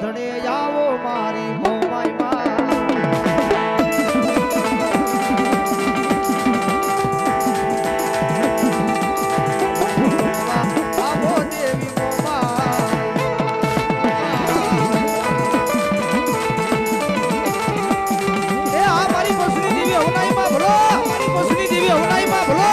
ધડે આવો મારી મોમાઈ માં આવો દેવી મોમા એ આ મારી પસુની દેવી હવનાઈ માં ભલો મારી પસુની દેવી હવનાઈ માં ભલો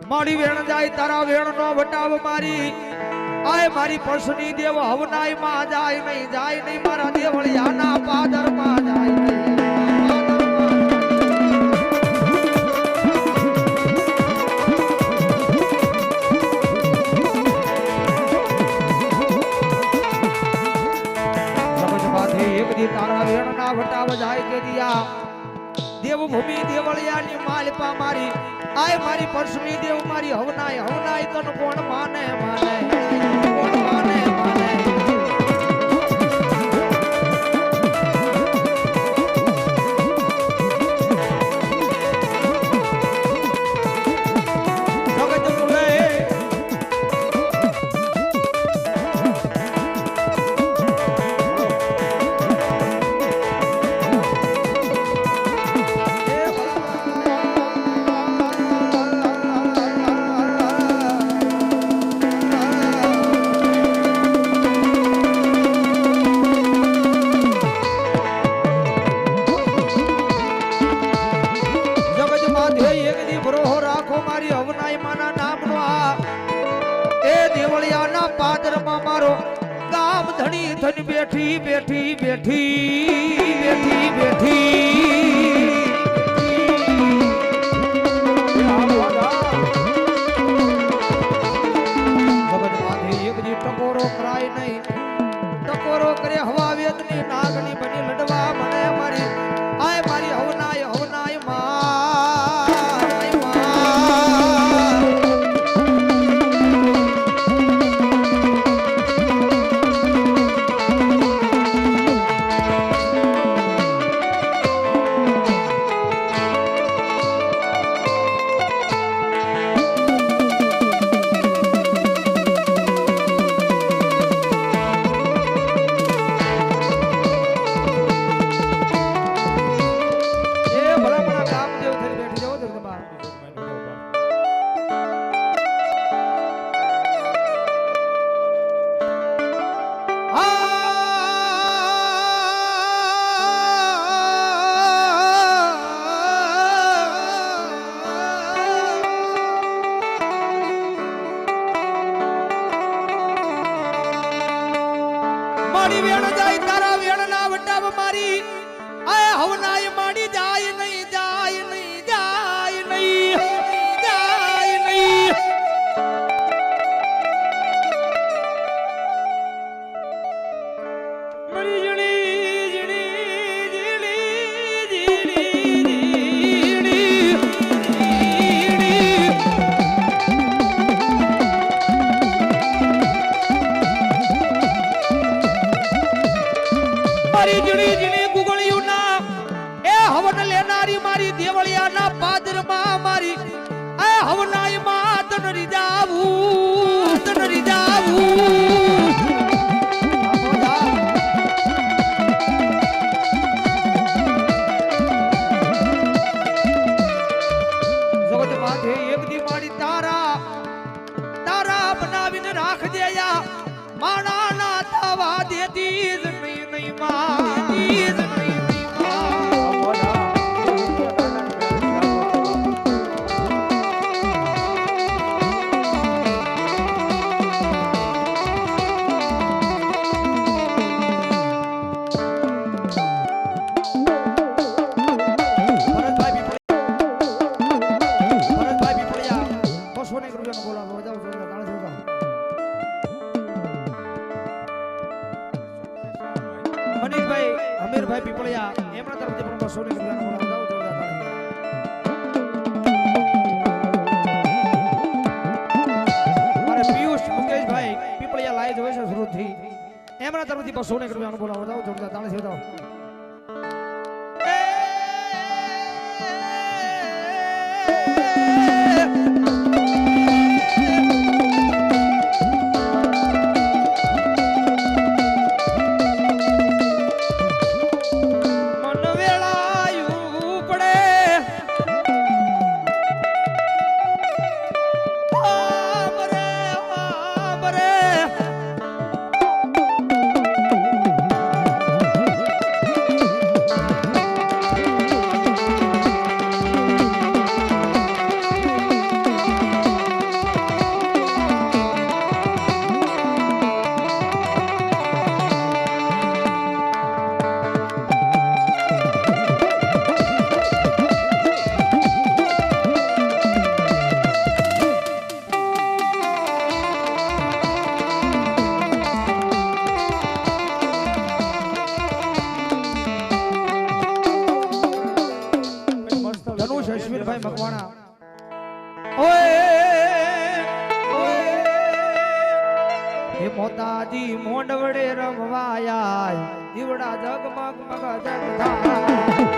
મારી વેણ જાય તારા વેણ નો વટાવ મારી આય મારી પસની દેવ હવનાઈ માં જાય નહીં મારા દેવળિયાના પાદર માં જાય નહીં એક દી તારા વેણ ના વટાવ જાય તે દિયા દેવભૂમિ દેવળિયાની માલપા મારી આય મારી પરસુની દેવ મારી હવનાય તન કોણ માને કોણ માને બેઠી બેઠી બેઠી બેઠી બેઠી એક દી ટકોરો કરાય નહીં ટકોરો કરે હવા વેદની નાગની બની લડવા મને મારી આય મારી હવનાય મારી વેણ જાય તારા વેણ ના વટાવ મારી આય હવનાય માડી જાય નહીં મારી જણી ગુગળિયું ના એ હવન લેનારી મારી દેવળિયા ના પાદર માં મારી એ હવનાય માં તન રીજાવું જગત માથે એક દી મારી તારા બનાવીને રાખજે યા માણા ના થવા દેતી જ નહીં 500 રૂપિયાનો બોલાવો બજાવો જોરદાર તાળી બજાવો મનીષભાઈ અમીરભાઈ પીપળિયા એમના તરફથી પણ 500 રૂપિયાનો બોલાવો બજાવો જોરદાર તાળી મારે પિયુષ મુકેશભાઈ પીપળિયા લાઈવ હોય છે સુરતથી એમના તરફથી 200 રૂપિયાનો બોલાવો બજાવો જોરદાર તાળી બજાવો અશ્વિનભાઈ મકવાણા હે મોતાજી મોંડ વડે રમવાયા દીવડા જગમગ મગ જગતા